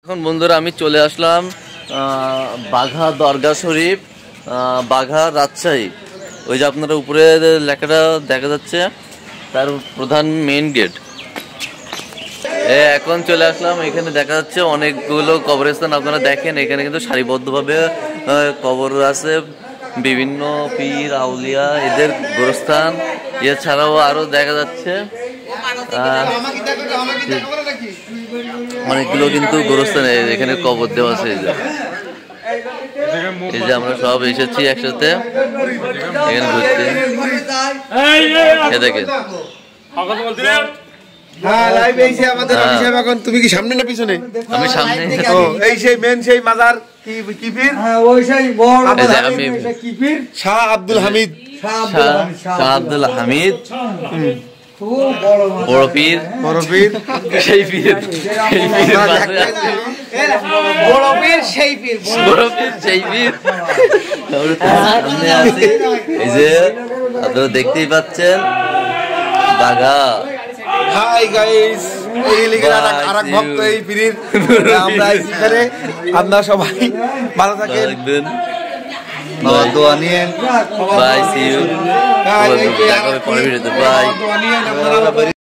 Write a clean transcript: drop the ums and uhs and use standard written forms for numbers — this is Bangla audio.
এখন বন্ধুরা আমি চলে আসলাম বাঘা দরগা শরীফ, বাঘা রাজশাহী। ওই যে আপনারা উপরে লেখাটা দেখা যাচ্ছে, তার প্রধান মেইন গেট। এখন চলে আসলাম, এখানে দেখা যাচ্ছে অনেকগুলো কবরস্থান। আপনারা দেখেন এখানে কিন্তু সারিবদ্ধভাবে কবর আছে, বিভিন্ন পীর আউলিয়া এদের গোরস্থান। এছাড়াও আরো দেখা যাচ্ছে অনেকগুলো কিন্তু গোরস্থান, এখানে কবর দেওয়া আছে। এই যে আমরা সব এসেছি একসাথে এখানে ঘুরতে। দেখেন তুমি কি সামনে না পিছনে? আমি সামনে। এই সেই মেন সেই মাজার কি পীর? আমি শাহ আব্দুল হামিদ। শাহ আব্দুল হামিদ বড় পীর, সেই পীর, বড় পীর সেই পীর, সেই পীর। সামনে আছি, এই যে আপনারা দেখতেই পাচ্ছেন বাঘা। হাই গাইস, এই লিগে আরেক ভক্ত এই পীরের। আমরা এখানে আপনারা সবাই ভালো থাকেন, দোয়া নিয়েন। Bye, see you. দেখা হবে পরের ভিডিওতে। বাই।